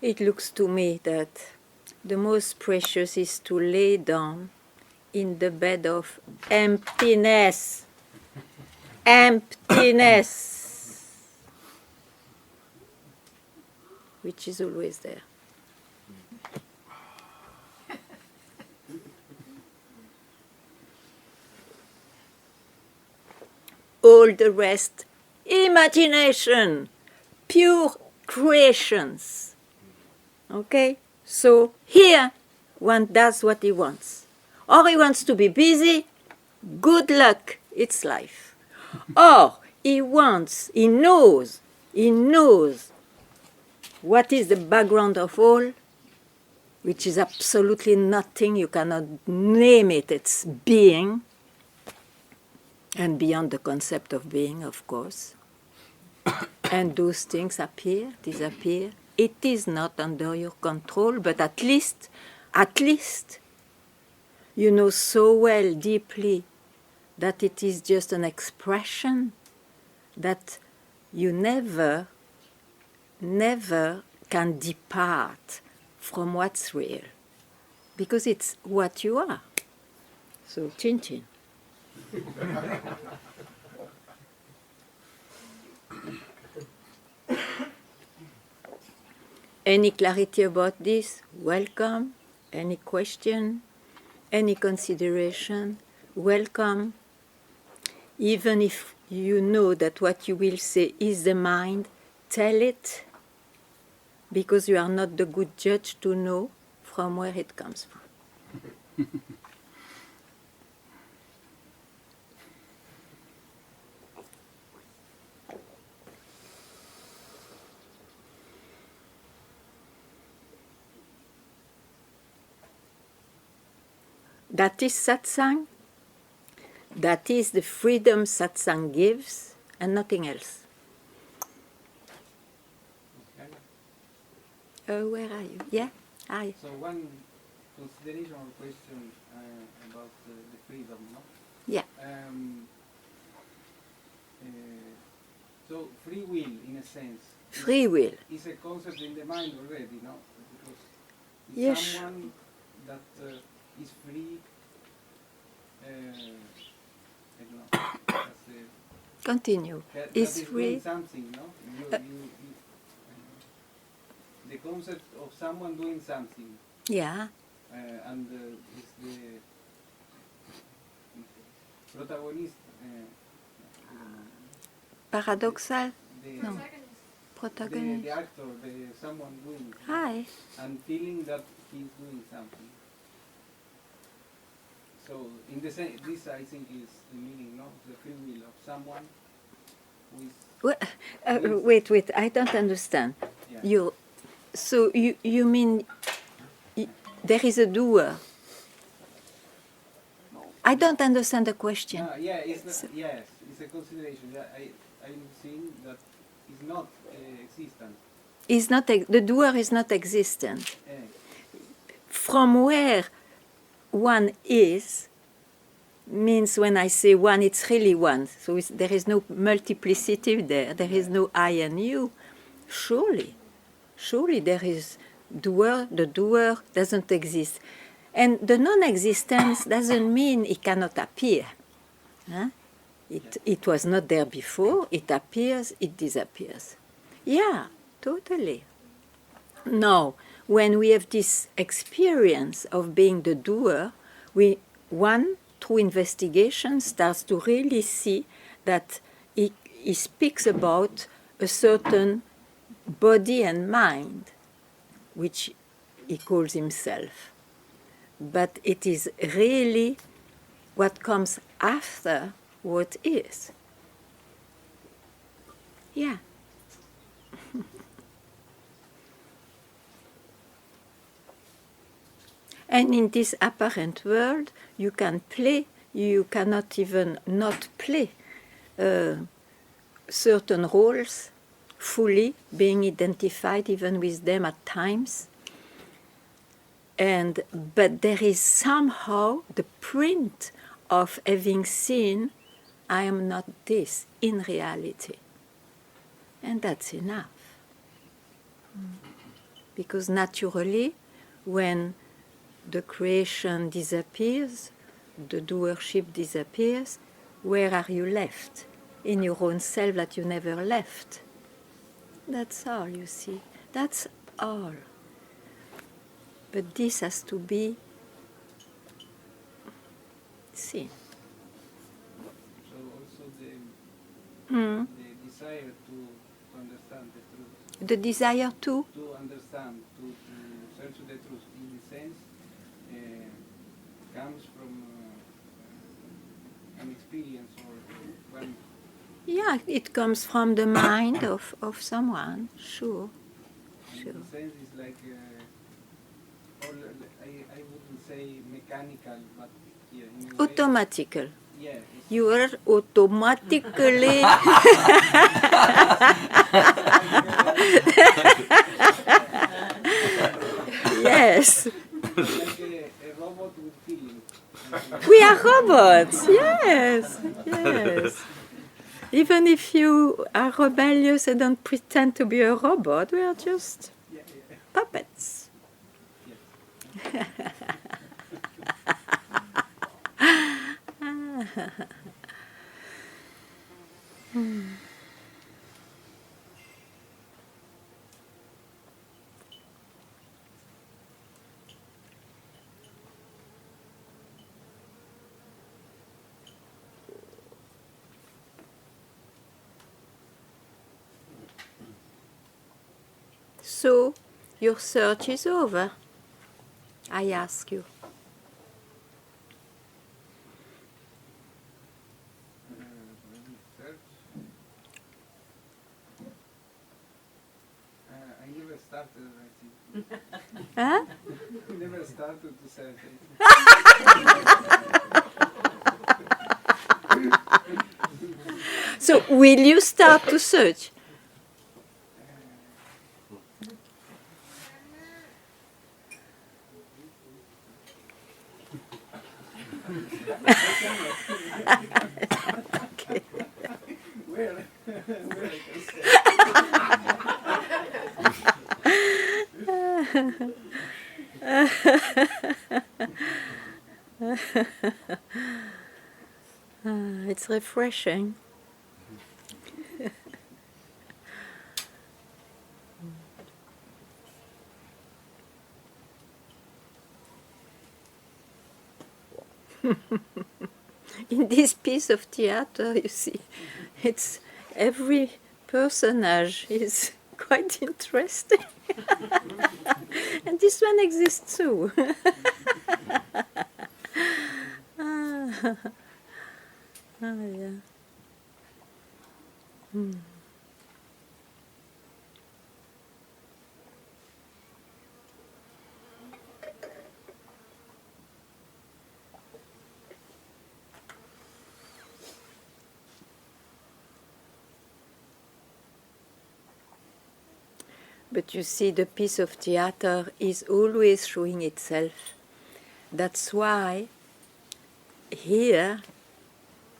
It looks to me that the most precious is to lay down in the bed of emptiness. Emptiness, which is always there. All the rest, imagination, pure creations. Okay? So here, one does what he wants. Or he wants to be busy, good luck, it's life. Or he knows what is the background of all, which is absolutely nothing, you cannot name it, it's being, and beyond the concept of being, of course. And those things appear, disappear. It is not under your control, but at least, you know so well, deeply, that it is just an expression, that you never can depart from what's real, because it's what you are. So, chin chin. Any clarity about this? Welcome. Any question? Any consideration? Welcome. Even if you know that what you will say is the mind, tell it, because you are not the good judge to know from where it comes from. That is satsang. That is the freedom satsang gives, and nothing else. Where are you? Yeah? Hi. So one consideration or question about the freedom, no? Yeah. So free will, in a sense. Free will. Is a concept in the mind already, no? Because Yes. someone that is free, I don't know, Continue. that Is is free. doing something, no? The concept of someone doing something, Yeah. and is the protagonist, Paradoxal? the, No. Protagonist. the actor, someone doing, Hi. and feeling that he's doing something. So, in the sense, this I think is the meaning, no? The free will of someone who is. Wait, I don't understand. Yeah. So you mean there is a doer? I don't understand the question. Yeah, it's not, yes, it's a consideration. I'm seeing that it's not existent. The doer is not existent. Eh, From where one is means when I say one, it's really one. So there is no multiplicity there. There is no I and you. Surely there is doer. The doer doesn't exist. And the non-existence doesn't mean it cannot appear. Huh? It was not there before, it appears, it disappears. Yeah, totally. Now, when we have this experience of being the doer, one, through investigation, starts to really see that he speaks about a certain body and mind, which he calls himself. But it is really what comes after what is. Yeah. And in this apparent world, you can play, you cannot even not play certain roles fully, being identified even with them at times. But there is somehow the print of having seen, I am not this in reality. And that's enough. Because naturally, when the creation disappears, the doership disappears, where are you left? In your own self that you never left. That's all, you see. That's all. But this has to be seen. So also the desire to understand the truth. The desire to? To understand, to search the truth, in the sense, comes from an experience or one. Yeah, it comes from the mind of someone, sure. In the sense, it's like, all, I wouldn't say mechanical, but yeah, in a way, Automatical. yeah, You are automatically. Yes. like a robot with feeling. We are robots, yes, yes. Even if you are rebellious and don't pretend to be a robot, we are just puppets. So, your search is over, I ask you. Research. I never started, I think. Huh? I never started to search it. So, will you start to search? Okay. Where I can It's refreshing. In this piece of theater, you see, it's every personage is quite interesting. And this one exists too. Yeah. But you see, the piece of theater is always showing itself. That's why here,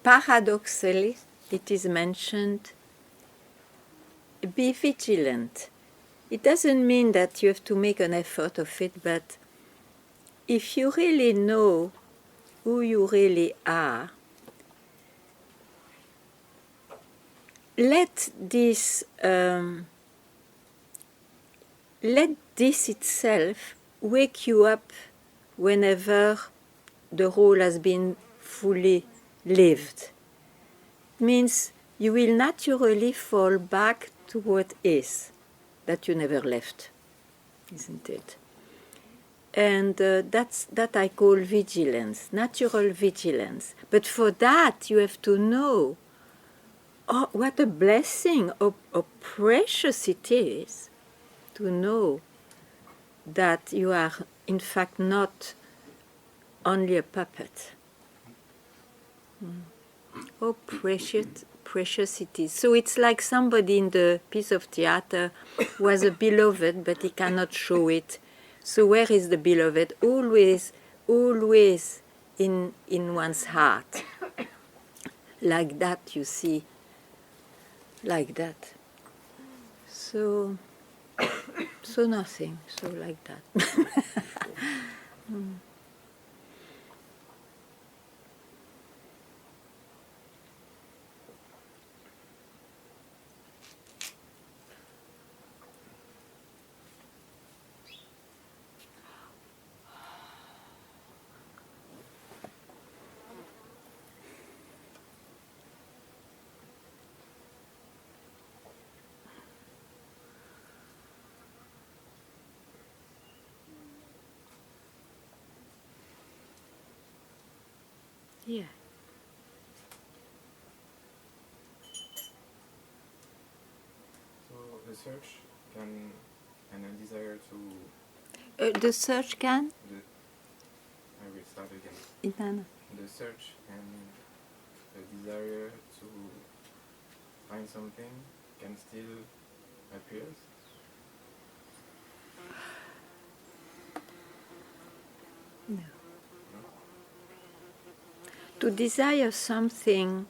paradoxically, it is mentioned, be vigilant. It doesn't mean that you have to make an effort of it, but if you really know who you really are, let this itself wake you up whenever the role has been fully lived. It means you will naturally fall back to what is, that you never left, isn't it? And that I call vigilance, natural vigilance. But for that you have to know, oh, what a blessing, how precious it is to know that you are in fact not only a puppet. Oh, precious it is. So it's like somebody in the piece of theater was a beloved, but he cannot show it. So where is the beloved? Always in one's heart. Like that, you see. Like that. So So nothing, so like that. Yeah. So the search can and a desire to The search can? I will start again. Inanna. The search and the desire to find something can still appear. No. No? To desire something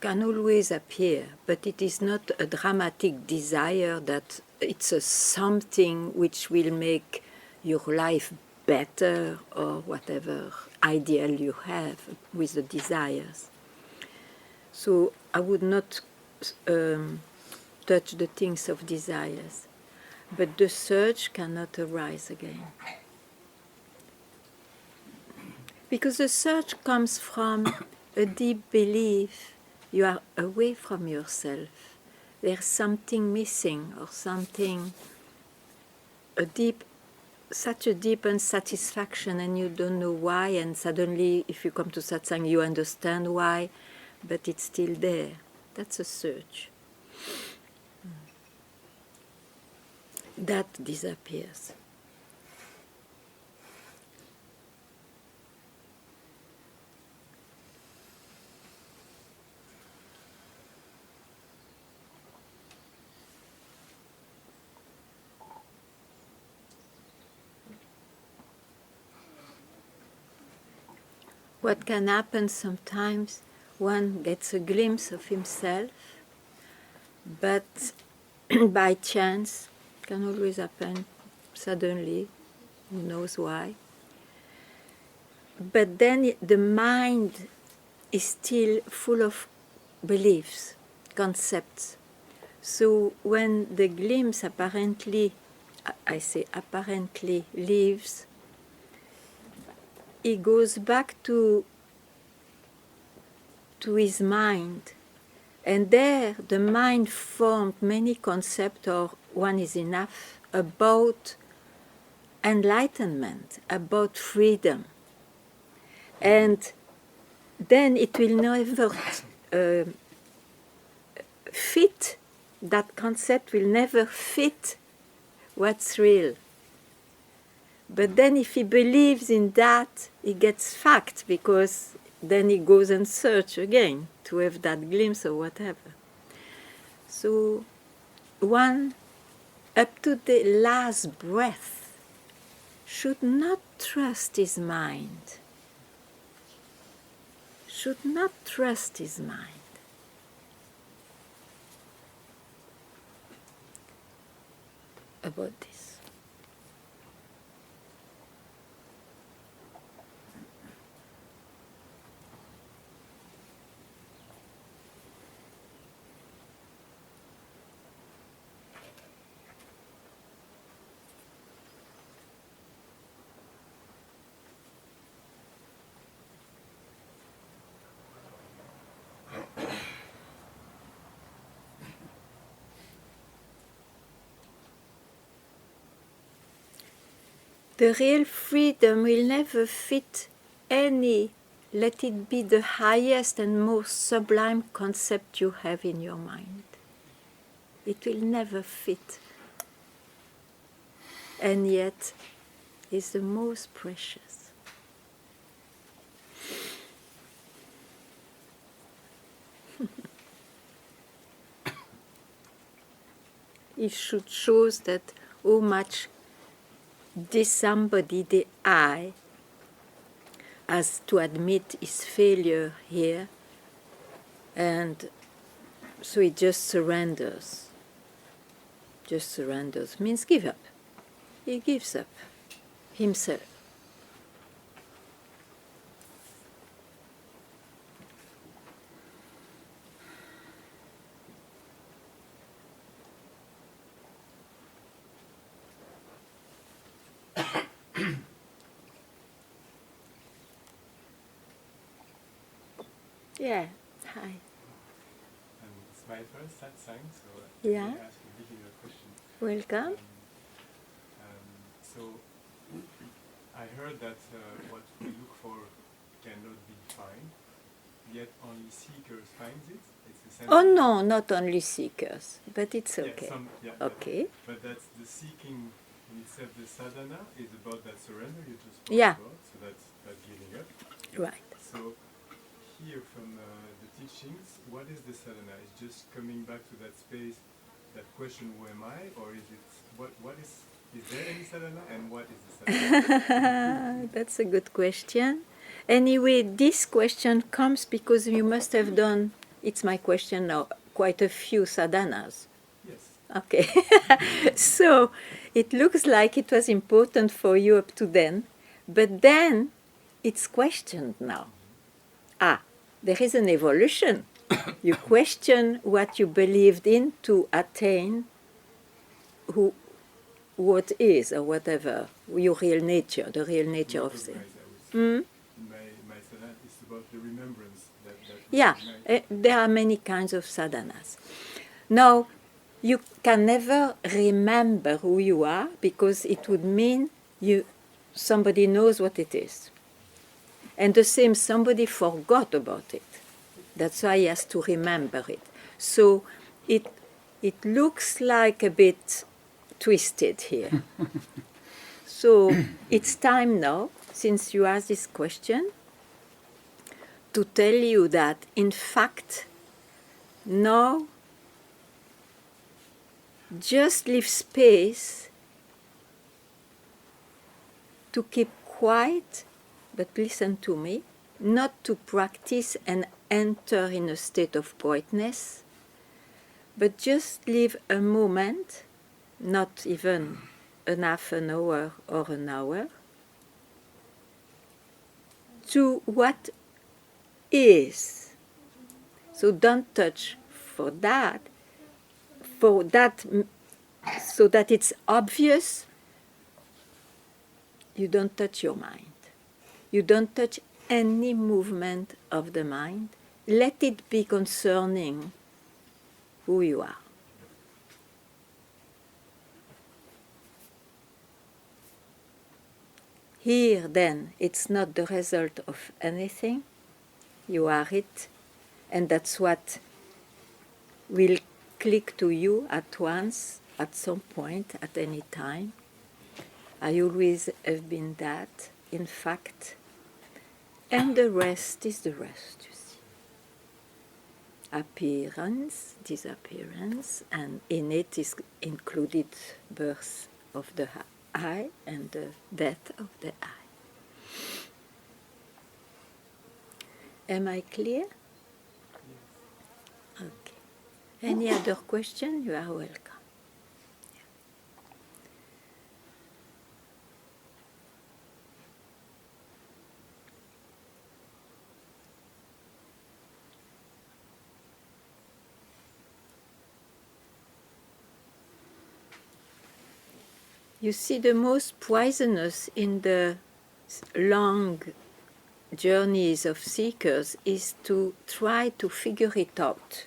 can always appear, but it is not a dramatic desire that it's a something which will make your life better or whatever ideal you have with the desires. So I would not touch the things of desires, but the search cannot arise again. Because the search comes from a deep belief you are away from yourself. There's something missing or something, such a deep unsatisfaction, and you don't know why, and suddenly if you come to Satsang you understand why, but it's still there. That's a search. That disappears. What can happen sometimes, one gets a glimpse of himself, but by chance, can always happen suddenly, who knows why. But then the mind is still full of beliefs, concepts. So when the glimpse apparently, I say apparently, leaves, he goes back to his mind. And there the mind formed many concepts, or one is enough, about enlightenment, about freedom. And then it will never fit, that concept will never fit what's real. But then if he believes in that, he gets fucked, because then he goes and search again to have that glimpse or whatever. So one, up to the last breath, should not trust his mind. Should not trust his mind. About this. The real freedom will never fit any, let it be the highest and most sublime concept you have in your mind. It will never fit. And yet, is the most precious. It should show that how much this somebody, the I, has to admit his failure here, and so he just surrenders. just surrenders, means give up. He gives up himself. Yeah, hi. It's my first satsang, so Yeah. I ask you a question. Welcome. So I heard that what we look for cannot be defined, yet only seekers finds it. It's a sentence. Oh no, not only seekers, but it's okay. Okay. But that's the seeking in itself. The sadhana is about that surrender you just spoke Yeah. about. So that's giving up. Right. So here from the teachings, what is the sadhana? It's just coming back to that space, that question, who am I? Or is it, what is there any sadhana, and what is the sadhana? That's a good question. Anyway, this question comes because you must have done, it's my question now, quite a few sadhanas. Yes. Okay. So it looks like it was important for you up to then, but then it's questioned now. There is an evolution. You question what you believed in to attain what is, or whatever, your real nature, the real nature of things. My sadhana is about the remembrance. Yeah, there are many kinds of sadhanas. Now, you can never remember who you are because it would mean somebody knows what it is. And the same, somebody forgot about it. That's why he has to remember it. So it looks like a bit twisted here. So it's time now, since you asked this question, to tell you that, in fact, now just leave space to keep quiet, but listen to me, not to practice and enter in a state of brightness, but just leave a moment, not even a half an hour or an hour, to what is. So don't touch for that, so that it's obvious. You don't touch your mind. You don't touch any movement of the mind. Let it be concerning who you are. Here, then, it's not the result of anything. You are it, and that's what will click to you at once, at some point, at any time. I always have been that, in fact, and the rest is the rest, you see. Appearance, disappearance, and in it is included birth of the I and the death of the I. Am I clear? Okay. Any other question? You are welcome. You see, the most poisonous in the long journeys of seekers is to try to figure it out.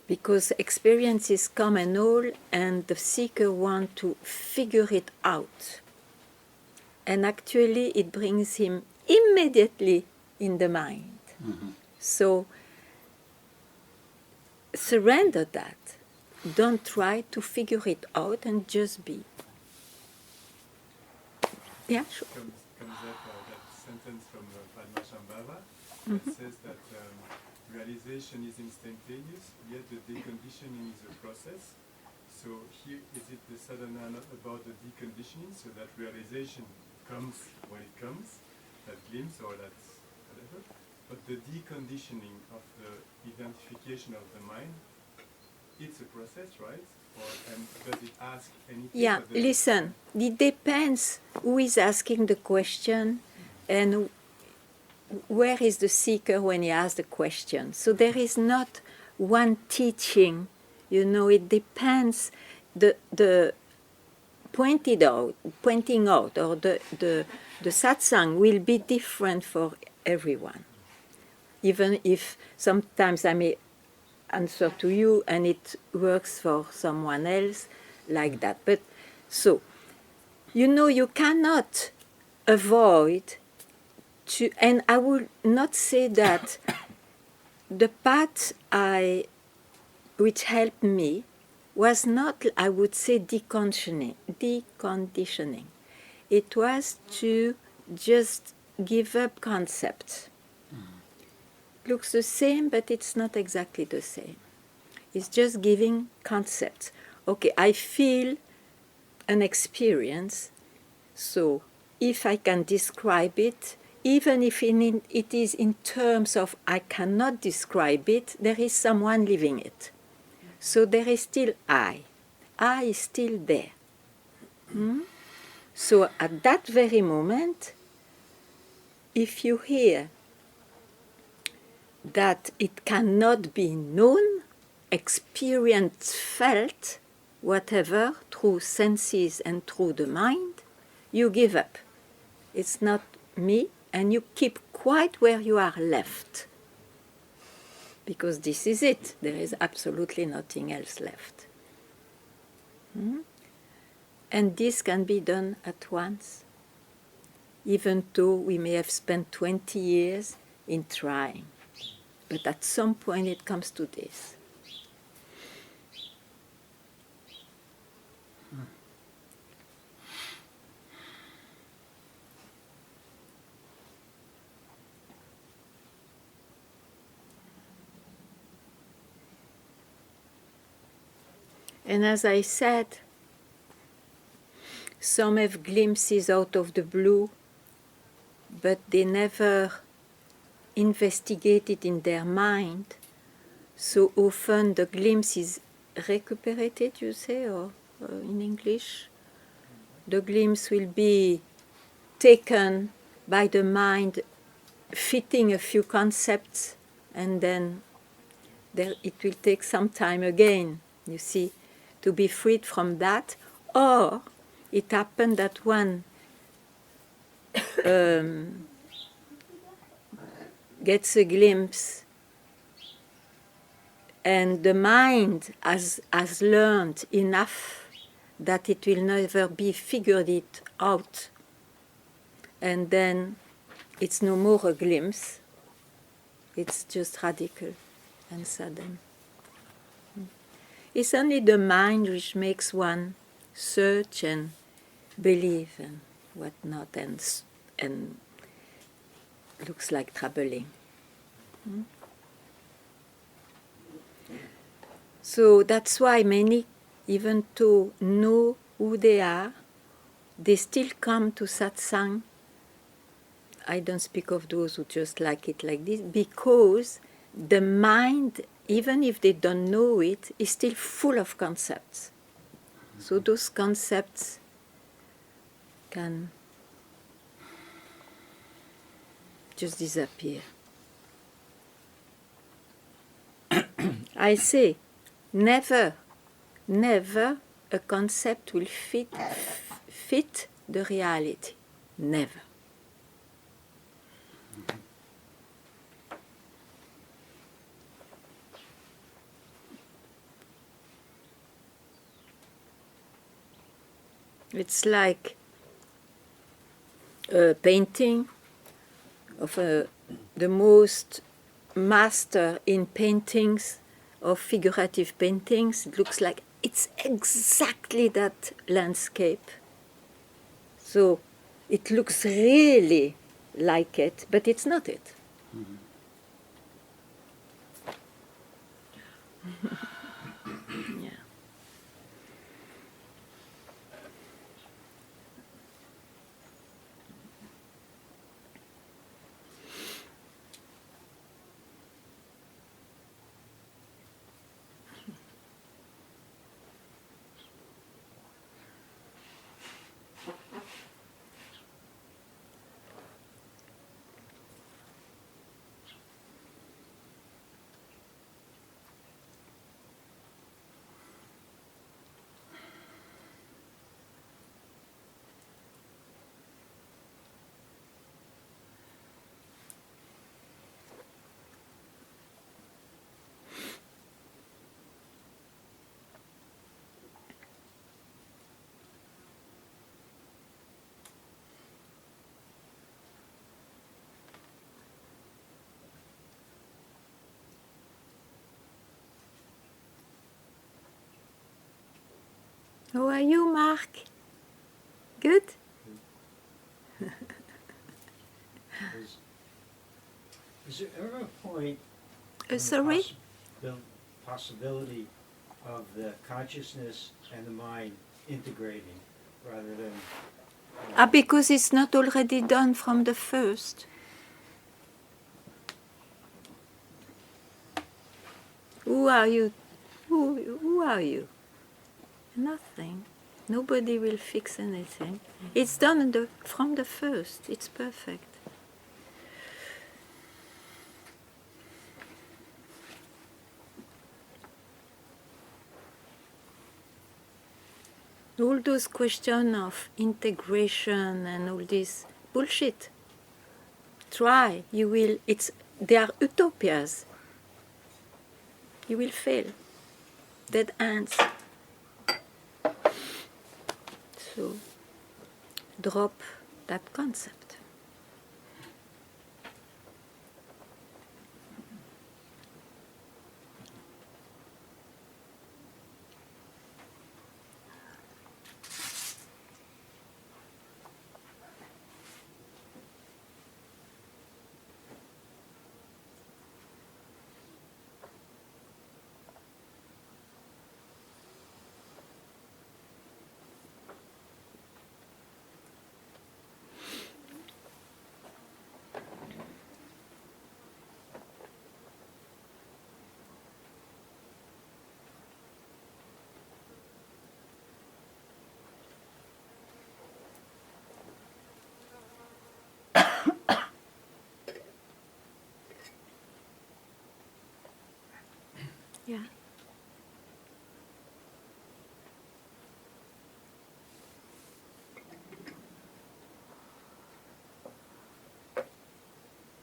Because experiences come and all, and the seeker wants to figure it out. And actually it brings him immediately in the mind. Mm-hmm. So surrender that. Don't try to figure it out and just be. Yeah, sure. Comes that sentence from Padmasambhava that says that realization is instantaneous, yet the deconditioning is a process. So here, is it the sadhana not about the deconditioning, so that realization comes when it comes, that glimpse or that whatever, but the deconditioning of the identification of the mind it's a process, right? Or and does it ask anything? Yeah, listen, it depends who is asking the question and where is the seeker when he asks the question. So there is not one teaching, you know, it depends. The pointing out, or the satsang will be different for everyone. Even if sometimes I may answer to you and it works for someone else like that. But so, you know, you cannot avoid to, and I will not say that the path which helped me was not, I would say, deconditioning. It was to just give up concepts. Looks the same, but it's not exactly the same. It's just giving concepts. Okay, I feel an experience, so if I can describe it, even if it is in terms of I cannot describe it, there is someone living it. So there is still I. I is still there. So at that very moment, if you hear that it cannot be known, experienced, felt, whatever, through senses and through the mind, you give up. It's not me, and you keep quite where you are left. Because this is it. There is absolutely nothing else left. And this can be done at once, even though we may have spent 20 years in trying. But at some point it comes to this. And as I said, some have glimpses out of the blue, but they never investigate it in their mind. So often the glimpse is recuperated, you say, or in English. The glimpse will be taken by the mind, fitting a few concepts, and then it will take some time again, you see, to be freed from that. Or it happened that one gets a glimpse and the mind has learned enough that it will never be figured it out, and then it's no more a glimpse, it's just radical and sudden. It's only the mind which makes one search and believe and whatnot, and looks like troubling. So that's why many, even to know who they are, they still come to satsang. I don't speak of those who just like it like this, because the mind, even if they don't know it, is still full of concepts. So those concepts can just disappear. I say, never a concept will fit the reality. Never. It's like a painting of the most master in paintings, of figurative paintings. It looks like it's exactly that landscape. So it looks really like it, but it's not it. Yeah. How are you, Mark? Good? Is there ever a point when Sorry? the possibility of the consciousness and the mind integrating rather than Because it's not already done from the first. Who are you? Who are you? Nothing. Nobody will fix anything. It's done from the first. It's perfect. All those questions of integration and all this bullshit. Try. You will. They are utopias. You will fail. Dead ends. So, drop that concept. Yeah.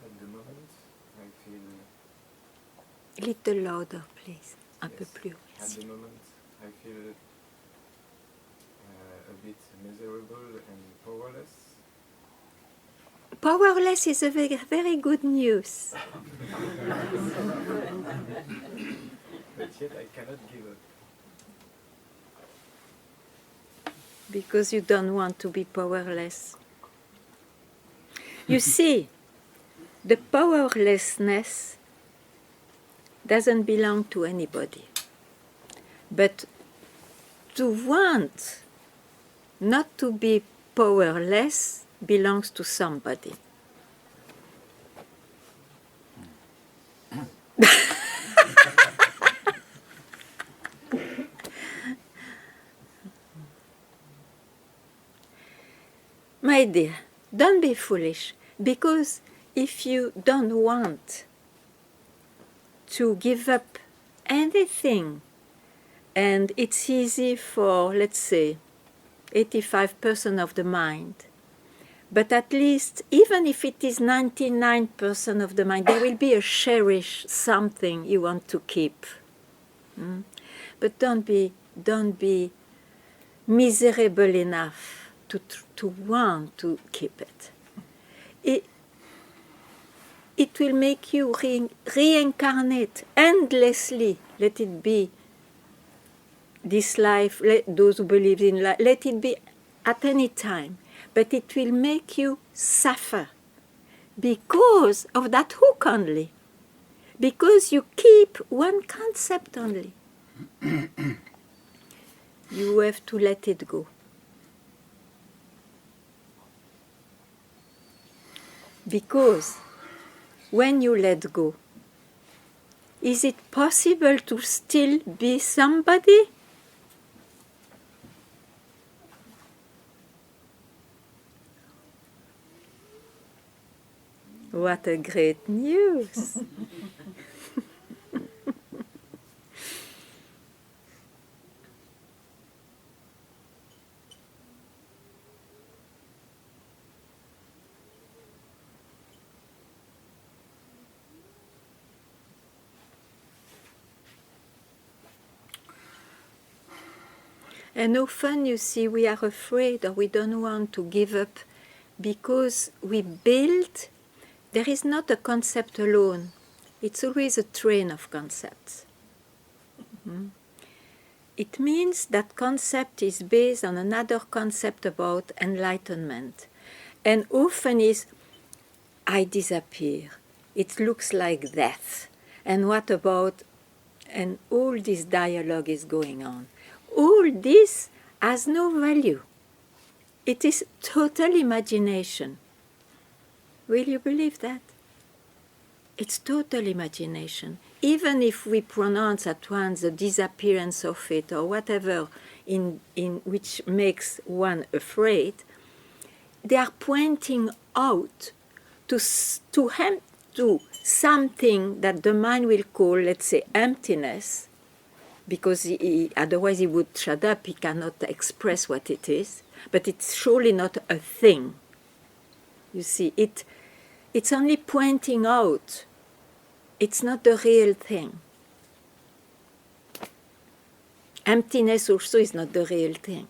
At the moment, I feel. Little louder, please. Un peu Yes. plus. At the moment, I feel a bit miserable and powerless. Powerless is a very, very good news. But yet I cannot give up. Because you don't want to be powerless. You see, the powerlessness doesn't belong to anybody. But to want not to be powerless belongs to somebody. My dear, don't be foolish, because if you don't want to give up anything, and it's easy for, let's say, 85% of the mind, but at least, even if it is 99% of the mind, there will be a cherish something you want to keep. But don't be miserable enough to want to keep it. It will make you reincarnate endlessly. Let it be this life, those who believe in life, let it be at any time. But it will make you suffer because of that hook only. Because you keep one concept only. You have to let it go. Because when you let go, is it possible to still be somebody? What a great news! And often, you see, we are afraid or we don't want to give up because we build. There is not a concept alone. It's always a train of concepts. it means that concept is based on another concept about enlightenment. And often is, I disappear. It looks like death. And what about, and all this dialogue is going on. All this has no value. It is total imagination. Will you believe that? It's total imagination. Even if we pronounce at once the disappearance of it or whatever in which makes one afraid, they are pointing out to something that the mind will call, let's say, emptiness, because otherwise he would shut up, he cannot express what it is, but it's surely not a thing. You see, it's only pointing out. It's not the real thing. Emptiness also is not the real thing.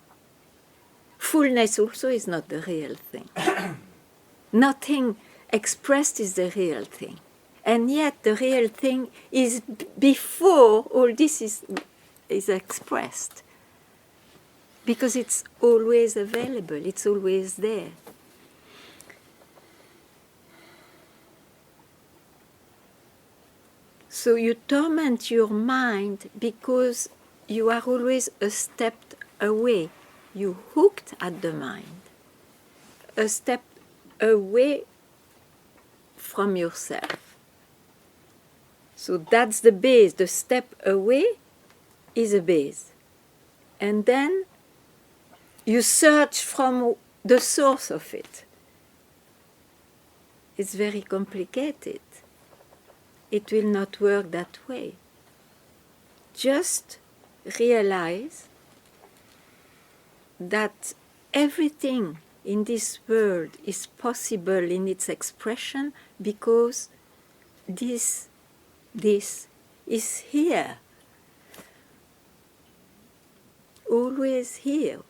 Fullness also is not the real thing. Nothing expressed is the real thing. And yet the real thing is before all this is expressed. Because it's always available, it's always there. So you torment your mind because you are always a step away. You hooked at the mind, a step away from yourself. So that's the base. The step away is a base. And then you search from the source of it. It's very complicated. It will not work that way. Just realize that everything in this world is possible in its expression because this is here, always here.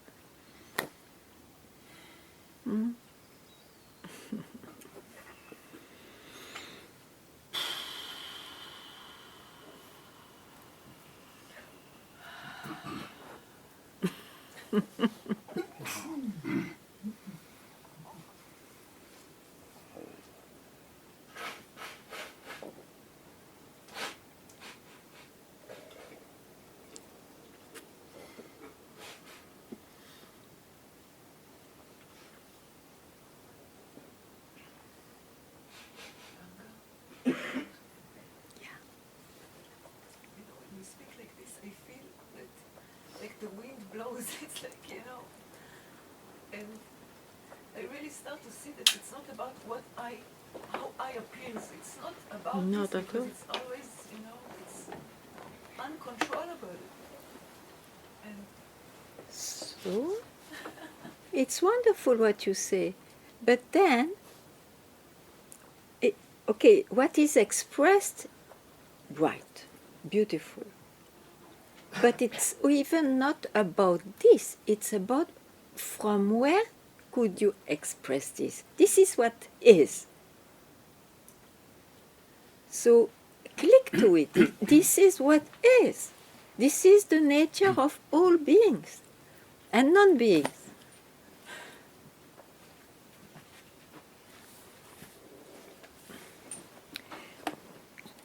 The wind blows, it's like, and I really start to see that it's not about how I appear. It's not about Not this, at because all. it's always, it's uncontrollable. And So, it's wonderful what you say. But then, okay, what is expressed, right, beautiful. But it's even not about this. It's about from where could you express this? This is what is. So click to it. This is what is. This is the nature of all beings and non-beings.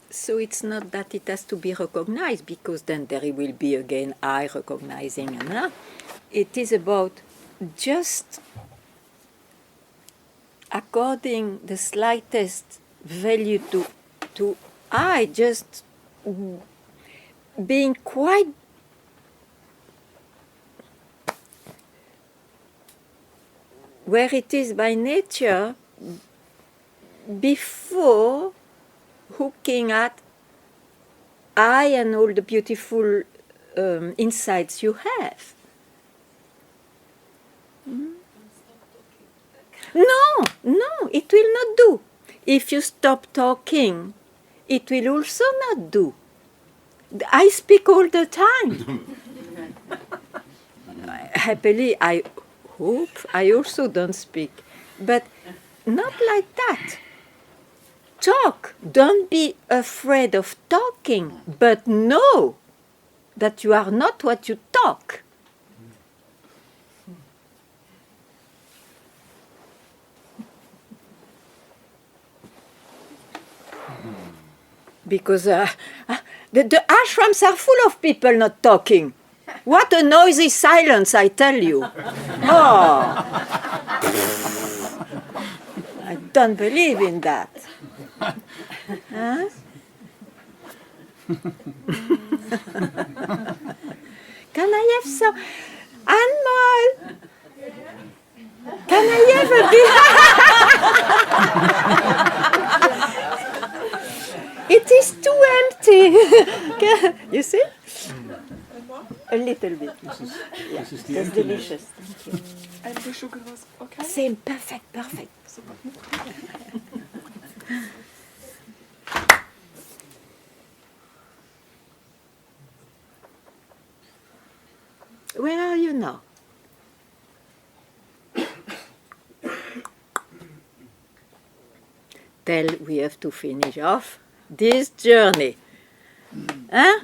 So it's not that it has to be recognized, because then there will be again I recognizing and I. It is about just according the slightest value to I, just being quite where it is by nature before hooking at I and all the beautiful insights you have. No, it will not do. If you stop talking, it will also not do. I speak all the time. Happily, I hope I also don't speak. But not like that. Talk. Don't be afraid of talking, but know that you are not what you talk. Because the ashrams are full of people not talking. What a noisy silence, I tell you. Oh, I don't believe in that. Huh? Can I have some? Anmol! Can I have a bit? It is too empty. You see? A little bit. Yeah, that's delicious. Thank you. And the sugar was okay? Same, perfect. Where are you now? We have to finish off this journey. Huh?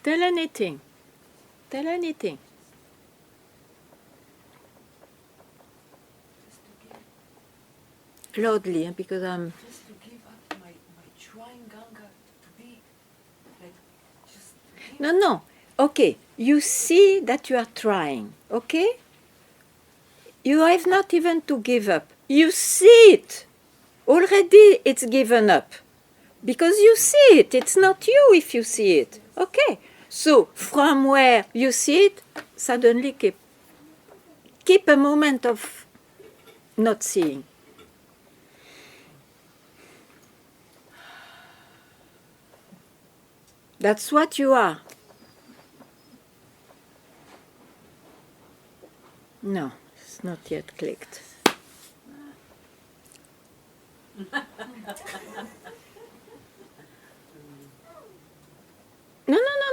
Tell anything. Loudly, because I'm... Just to give up my trying Ganga to be like just... No. Okay, you see that you are trying, okay? You have not even to give up. You see it. Already it's given up. Because you see it. It's not you if you see it. Okay. So, from where you see it, suddenly keep a moment of not seeing. That's what you are. No, it's not yet clicked.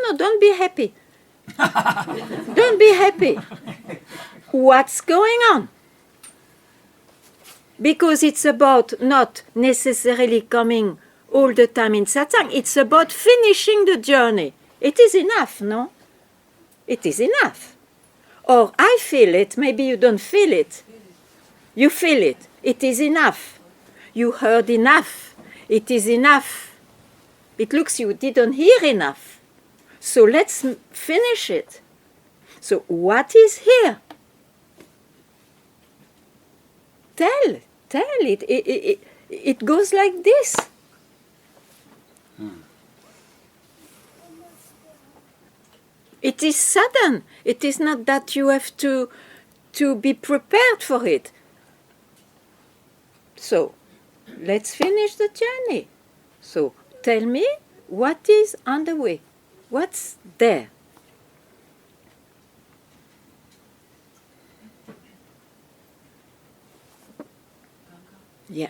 No, don't be happy. Don't be happy. What's going on? Because it's about not necessarily coming all the time in satsang. It's about finishing the journey. It is enough, no? It is enough. Or I feel it, maybe you don't feel it. You feel it. It is enough. You heard enough. It is enough. It looks you didn't hear enough. So let's finish it. So what is here? Tell it. It goes like this. It is sudden. It is not that you have to be prepared for it. So let's finish the journey. So tell me what is on the way. What's there? Yeah.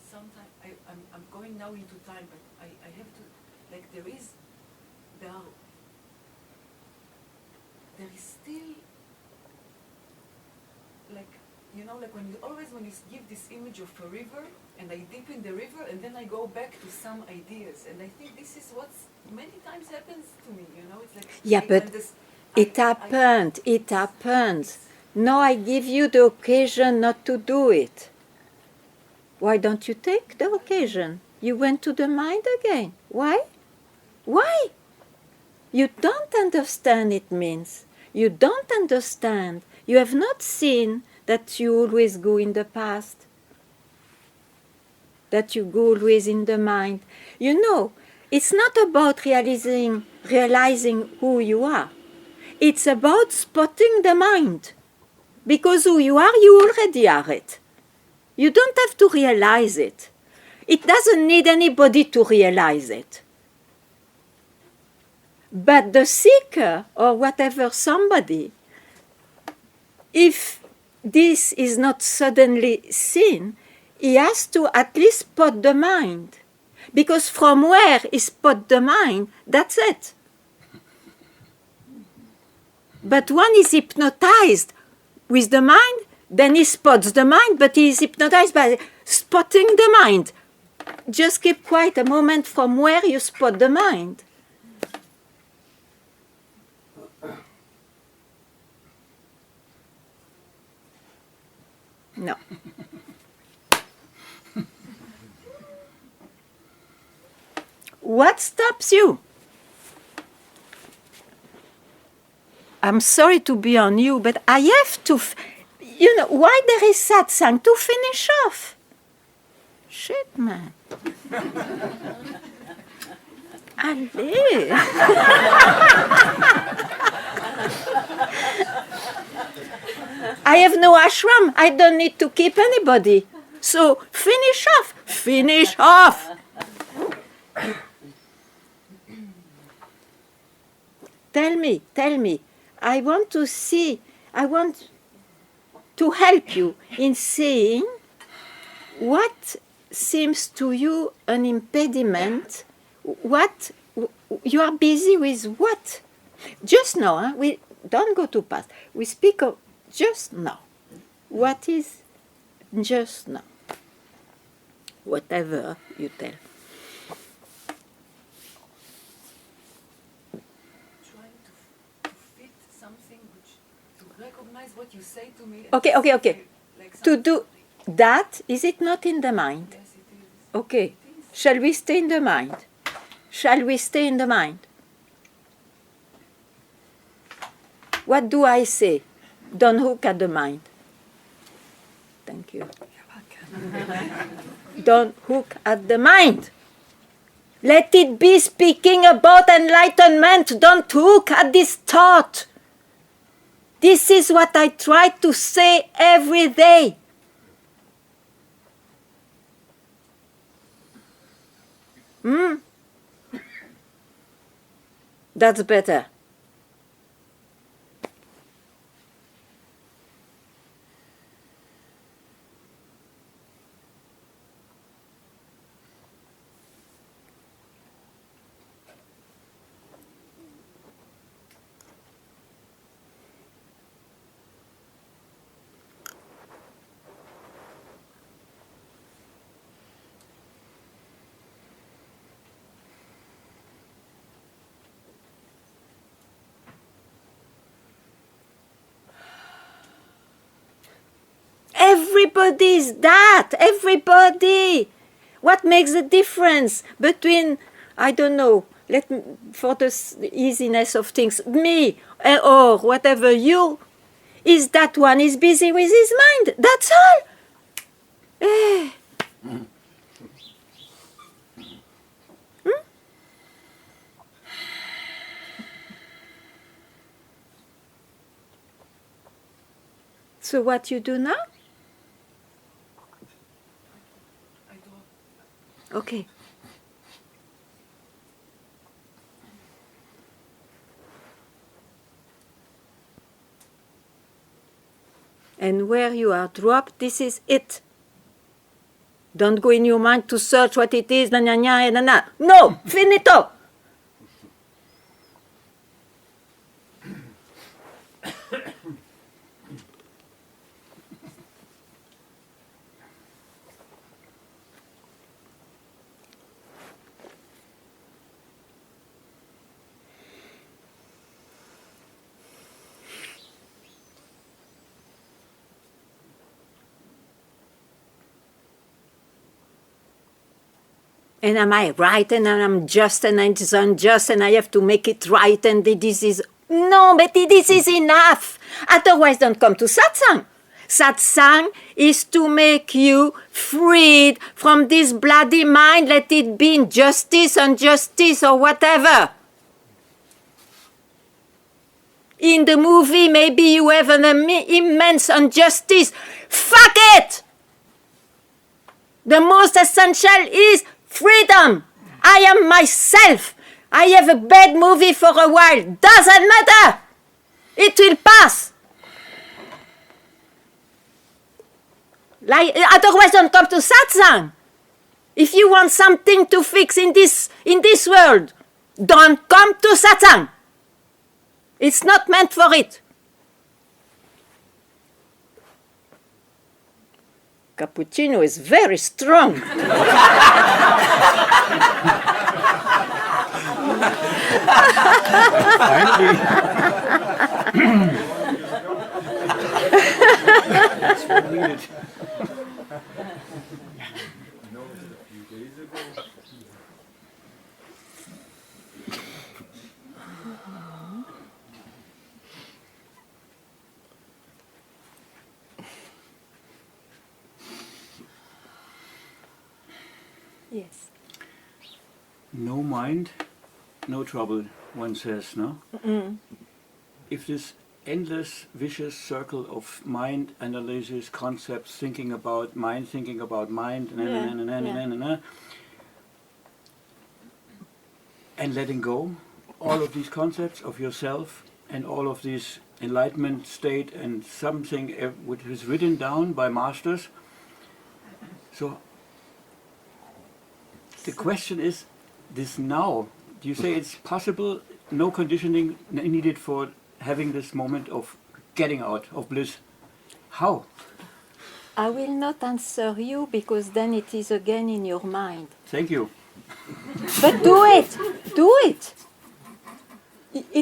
Sometimes I'm going now into time, but I have to, like there is still, like, you know, like when you give this image of a river, and I dip in the river, and then I go back to some ideas, and I think this is what many times happens to me, you know, it's like... Yeah, but it happened. Now I give you the occasion not to do it. Why don't you take the occasion? You went to the mind again. Why? You don't understand it means. You don't understand. You have not seen that you always go in the past. That you go always in the mind. You know, it's not about realizing who you are. It's about spotting the mind. Because who you already are it. You don't have to realize it. It doesn't need anybody to realize it. But the seeker, or whatever somebody, if this is not suddenly seen, he has to at least spot the mind. Because from where he spot the mind, that's it. But one is hypnotized with the mind, then he spots the mind, but he is hypnotized by spotting the mind. Just keep quiet a moment from where you spot the mind. No. What stops you? I'm sorry to be on you, but I have to, you know, why there is satsang? To finish off. Shit, man. Allez. I have no ashram. I don't need to keep anybody. So finish off. Finish off. Tell me. I want to see, I want to help you in seeing what seems to you an impediment, what you are busy with what? Just now, huh? We don't go to past. We speak of just now. What is just now? Whatever you tell. What you say to me. Okay. Like To do that, is it not in the mind? Yes, it is. Okay. Shall we stay in the mind? Shall we stay in the mind? What do I say? Don't hook at the mind. Thank you. Don't hook at the mind. Let it be speaking about enlightenment. Don't hook at this thought. This is what I try to say every day. That's better. Everybody is that. Everybody. What makes the difference between, I don't know, for the easiness of things, me or whatever you, is that one is busy with his mind. That's all. Eh. So what you do now? I do. Okay. And where you are dropped, this is it. Don't go in your mind to search what it is, No, finito. And am I right, and I'm just, and it's unjust, and I have to make it right, and this is... No, but this is enough. Otherwise, don't come to satsang. Satsang is to make you freed from this bloody mind, let it be injustice, injustice, or whatever. In the movie, maybe you have an immense injustice. Fuck it! The most essential is freedom. I am myself. I have a bad movie for a while. Doesn't matter. It will pass. Otherwise, don't come to satsang. If you want something to fix in this world, don't come to satsang. It's not meant for it. Cappuccino is very strong. That's what needed. Noticed a few days ago. Yes. No mind, no trouble, one says, no? If this endless vicious circle of mind analysis, concepts, thinking about mind, and letting go all of these concepts of yourself and all of this enlightenment state and something which is written down by masters. So the question is, this now, do you say it's possible, no conditioning needed for having this moment of getting out of bliss? How? I will not answer you because then it is again in your mind. Thank you. But do it! Do it!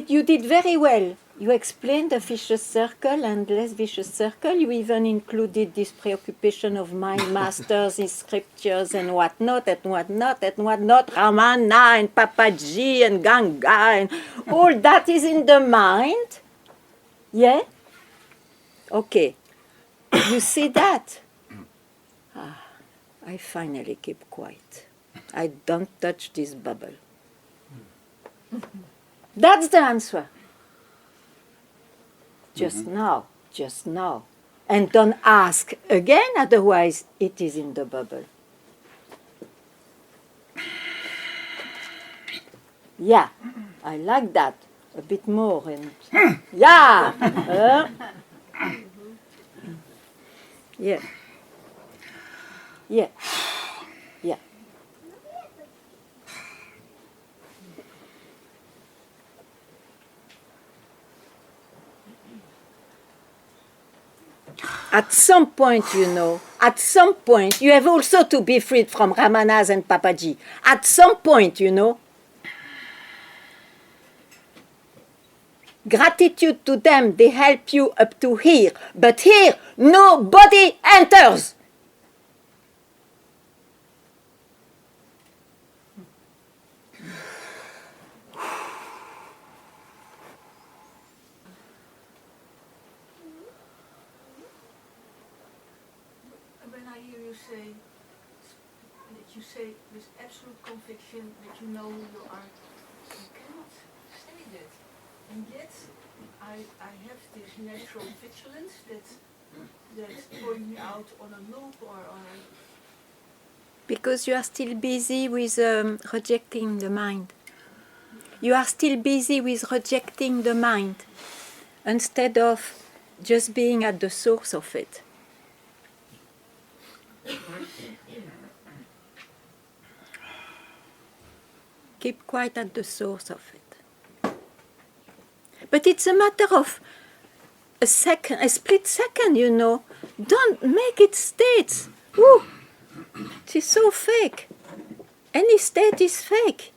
You did very well. You explained the vicious circle and less vicious circle. You even included this preoccupation of mind masters in scriptures and whatnot, Ramana and Papaji and Ganga and all that is in the mind. Yeah? Okay. You see that? I finally keep quiet. I don't touch this bubble. That's the answer. Just now, just now. And don't ask again, otherwise it is in the bubble. Yeah, I like that. A bit more. And yeah! Yeah. Yeah. Yeah. At some point, at some point, you have also to be freed from Ramanas and Papaji. At some point, Gratitude to them, they help you up to here. But here, nobody enters. When I hear you say, that you say with absolute conviction that you know who you are, you cannot say that. And yet, I have this natural vigilance that's throwing me out on a loop or on a... Because you are still busy with rejecting the mind. You are still busy with rejecting the mind instead of just being at the source of it. Keep quiet at the source of it. But it's a matter of a second, a split second, Don't make it states. Ooh, it is so fake. Any state is fake.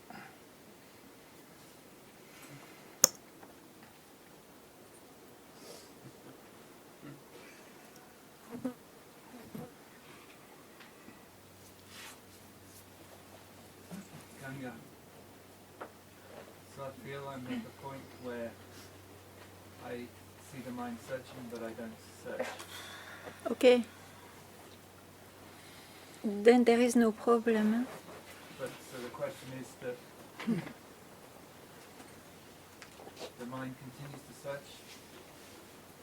Ganga. So I feel I'm at the point where I see the mind searching, but I don't search. Okay. Then there is no problem. Huh? But so the question is that the mind continues to search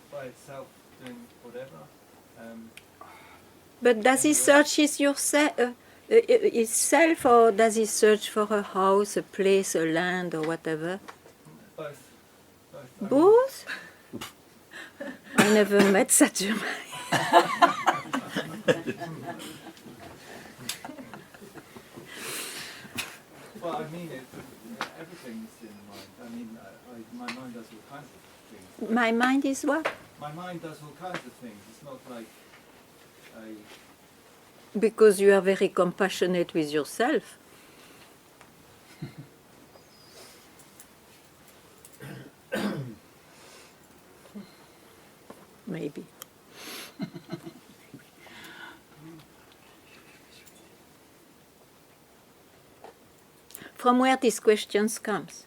by itself, doing whatever. But does it search itself, or does it search for a house, a place, a land, or whatever? Both. Both? I never met such a man. Well, I mean it. everything is in the mind. I mean, my mind does all kinds of things. My mind is what? My mind does all kinds of things. It's not like I... Because you are very compassionate with yourself. Maybe. From where these questions comes?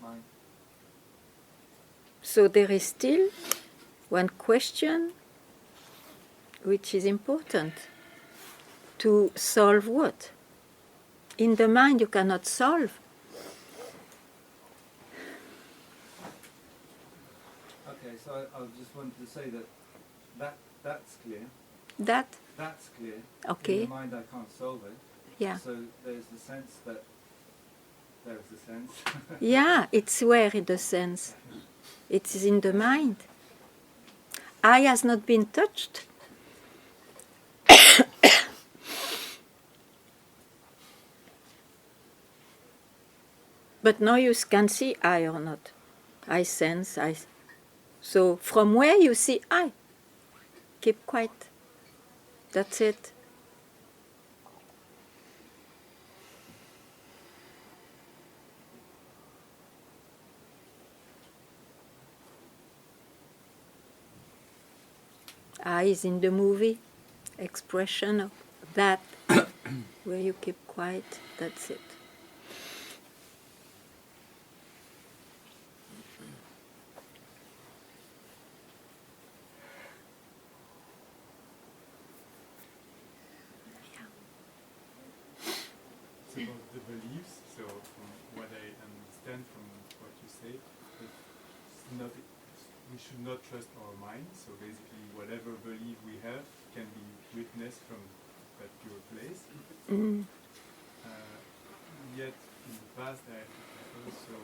Mind. So there is still one question which is important. To solve what? In the mind you cannot solve. Okay, so I just wanted to say that's clear. That's clear. Okay. In the mind I can't solve it. Yeah. So there's the sense that there's the sense. Yeah, it's where in the sense. It is in the mind. I has not been touched. But now you can see I or not. I sense, I. So from where you see I, keep quiet. That's it. I is in the movie, expression of that, where you keep quiet, that's it. It's about the beliefs. So from what I understand from what you say, we should not trust our mind. So basically, whatever belief we have can be witnessed from that pure place. Mm. Yet in the past, I also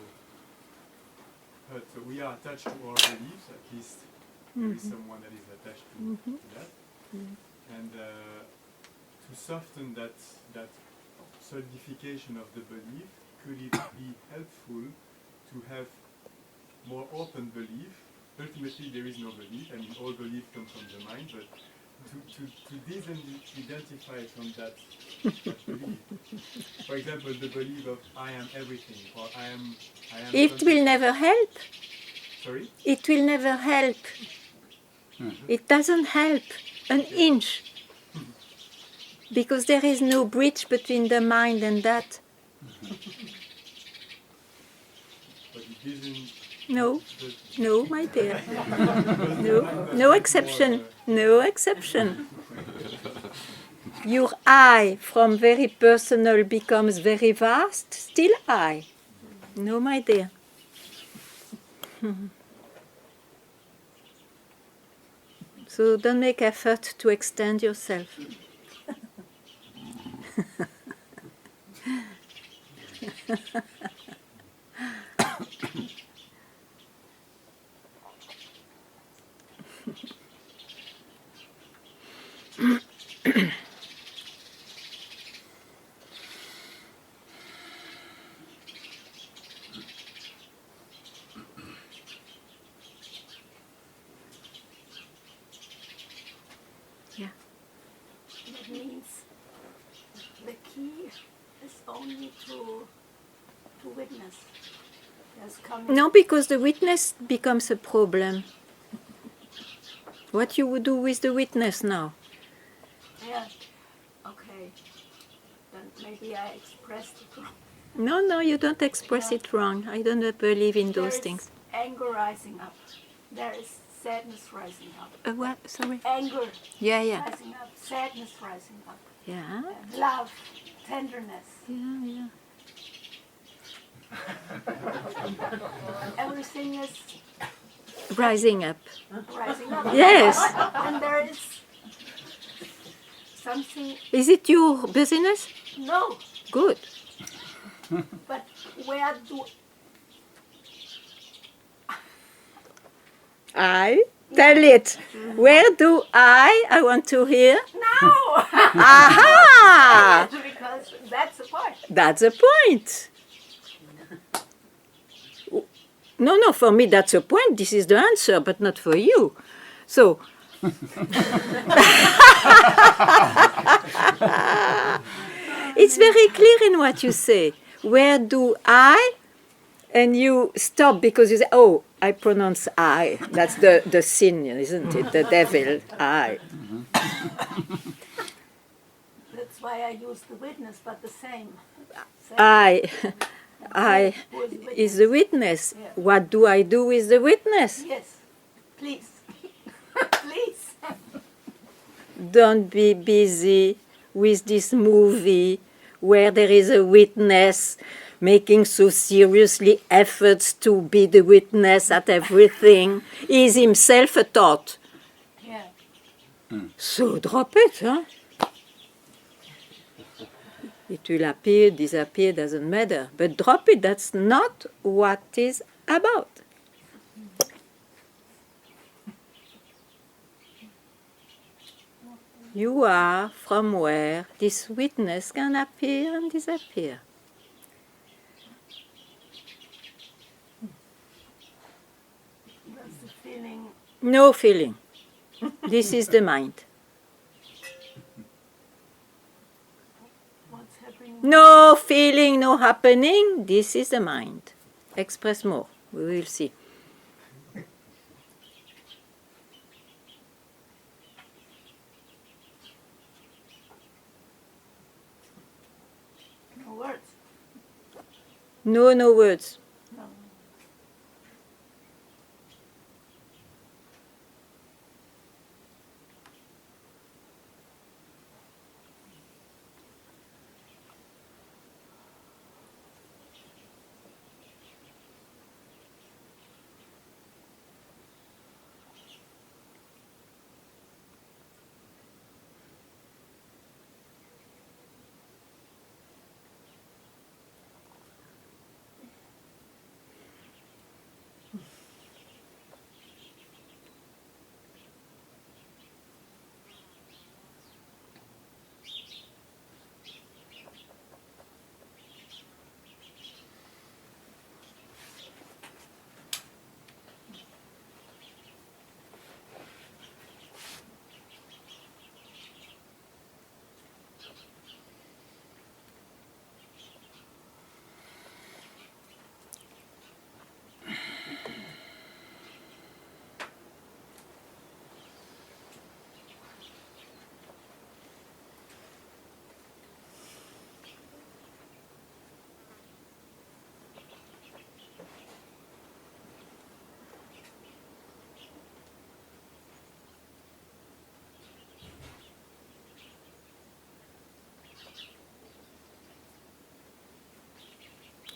heard, so we are attached to our beliefs. At least there is someone that is attached to that. And to soften that solidification of the belief, could it be helpful to have more open belief? Ultimately, there is no belief. I mean, all belief comes from the mind, but to disidentify from that belief. For example, the belief of I am everything, or I am. It will never help. Sorry? It will never help. It doesn't help an inch. Because there is no bridge between the mind and that. But it isn't. No, no, my dear. No, no exception. No exception. Your I from very personal becomes very vast, still I. No, my dear. So don't make effort to extend yourself. Yeah. That means the key is only to witness. There's coming. No, because the witness becomes a problem. What you would do with the witness now? Yeah. Okay. Then maybe I expressed it wrong. No, no, you don't express it wrong. I don't believe in There those is things. anger rising up. There is sadness rising up. What? Sorry? Anger Yeah, yeah. rising up. Sadness rising up. Yeah, Love, tenderness. yeah, yeah. Everything is Rising up. rising up. Yes. And there is something. Is it your business? No. Good. But where do I? Tell it. Where do I want to hear. no? Aha! Because that's the point. That's the point. No, for me that's a point. This is the answer, but not for you. So, it's very clear in what you say. Where do I, and you stop because you say, oh, I pronounce I. That's the sin, isn't it? The devil, I. That's why I use the witness, but the same. I is the witness. Yeah. What do I do with the witness? Yes, please. Please. Don't be busy with this movie where there is a witness making so seriously efforts to be the witness at everything. He is himself a thought. Yeah. So drop it, huh? It will appear, disappear, doesn't matter. But drop it, that's not what it's about. You are from where this witness can appear and disappear. That's the feeling. No feeling. This is the mind. What's happening? No feeling, no happening. This is the mind. Express more. We will see. No words. No words. No.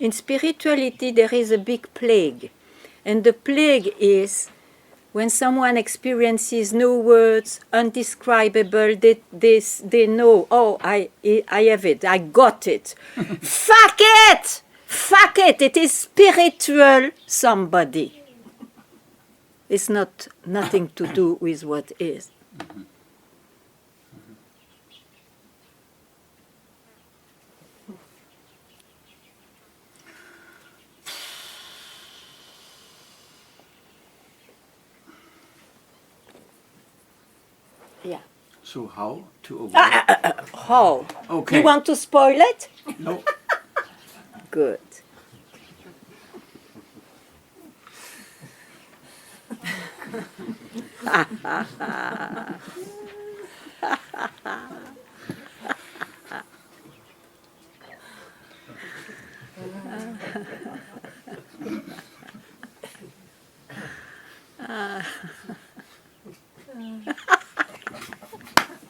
In spirituality, there is a big plague. And the plague is when someone experiences no words, undescribable, they know, oh, I have it, I got it. Fuck it! Fuck it! It is spiritual somebody. It's not nothing to do with what is. Yeah. So how to avoid? How? Okay. You want to spoil it? No. Good.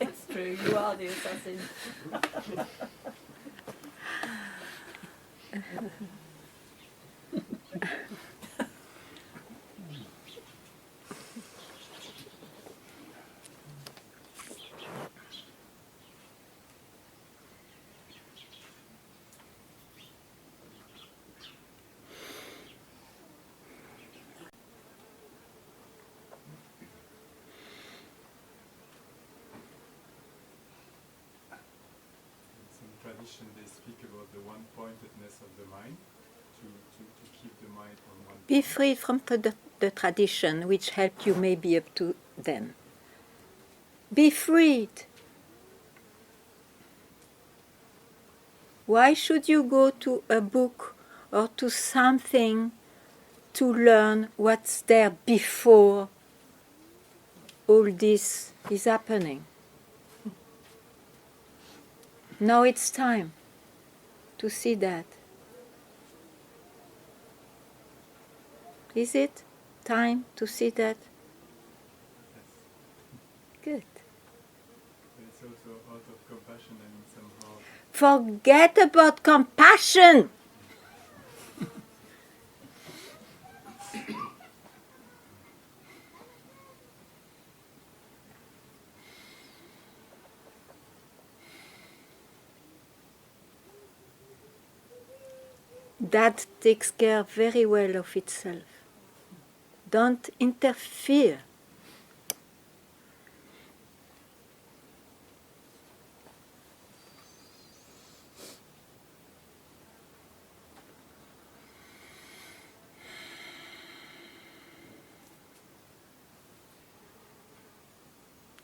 It's true, you are the assassin. In some tradition they speak about the one-pointedness of the mind, to to keep the mind on one Be point. free from the tradition which helped you maybe up to then. Be freed. Why should you go to a book or to something to learn what's there before all this is happening? Now it's time to see that. Is it time to see that? Yes. Good. But it's also out of compassion and somehow Forget about compassion. That takes care very well of itself. Don't interfere.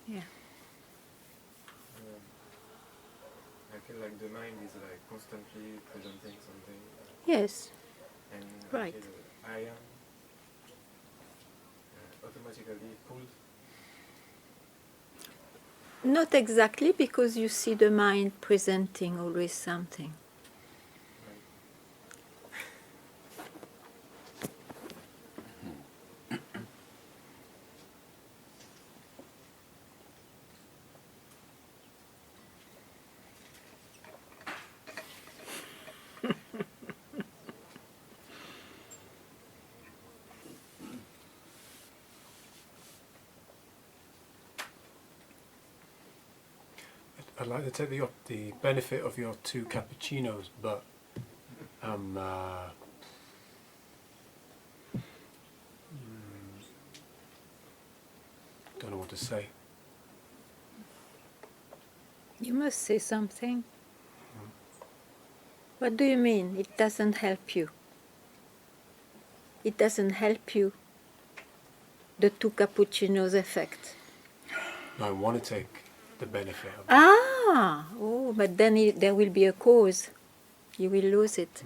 Yeah. I feel like the mind is like constantly presenting something. Yes. And Right. I feel I am automatically pulled. Not exactly, because you see the mind presenting always something. I'd like to take the benefit of your 2 cappuccinos, but don't know what to say. You must say something. What do you mean? It doesn't help you. It doesn't help you, the 2 cappuccinos effect. I want to take the benefit of it. Ah, oh, but then there will be a cause. You will lose it.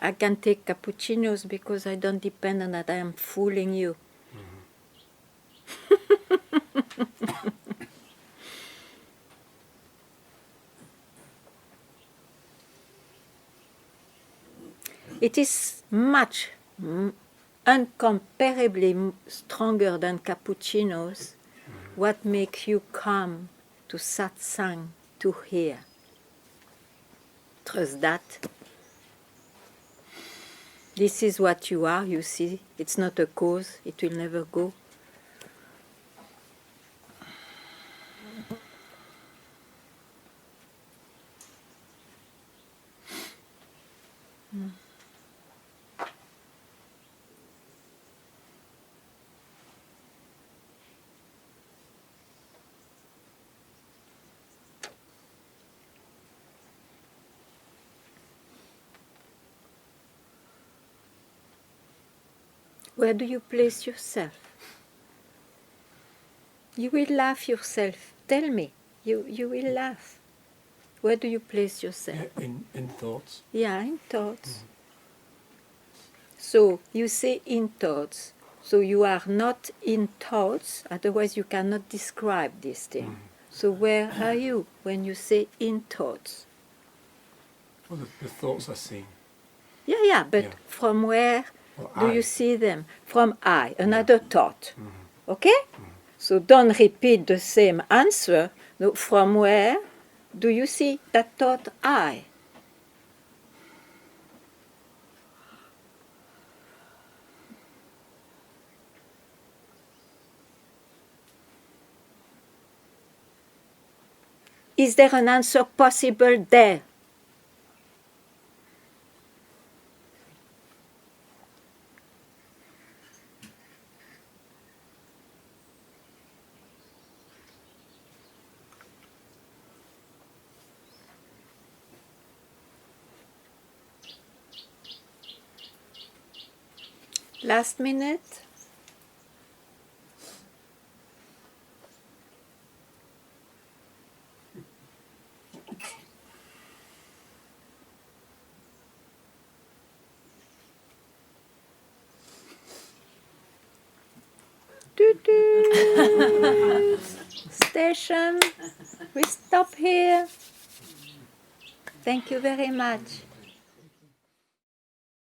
I can take cappuccinos because I don't depend on that. I am fooling you. It is much, uncomparably stronger than cappuccinos. What makes you come to Satsang to hear? Trust that. This is what you are, you see. It's not a cause. It will never go. Where do you place yourself? You will laugh yourself. Tell me. You will laugh. Where do you place yourself? In thoughts. Yeah, in thoughts. So you say in thoughts. So you are not in thoughts, otherwise you cannot describe this thing. So where are you when you say in thoughts? Well, the thoughts I see. Yeah, but Yeah. from where Well, do I. you see them? From I, another thought. Okay? So don't repeat the same answer. No, from where do you see that thought I? Is there an answer possible there? Last minute. Station. We stop here. Thank you very much.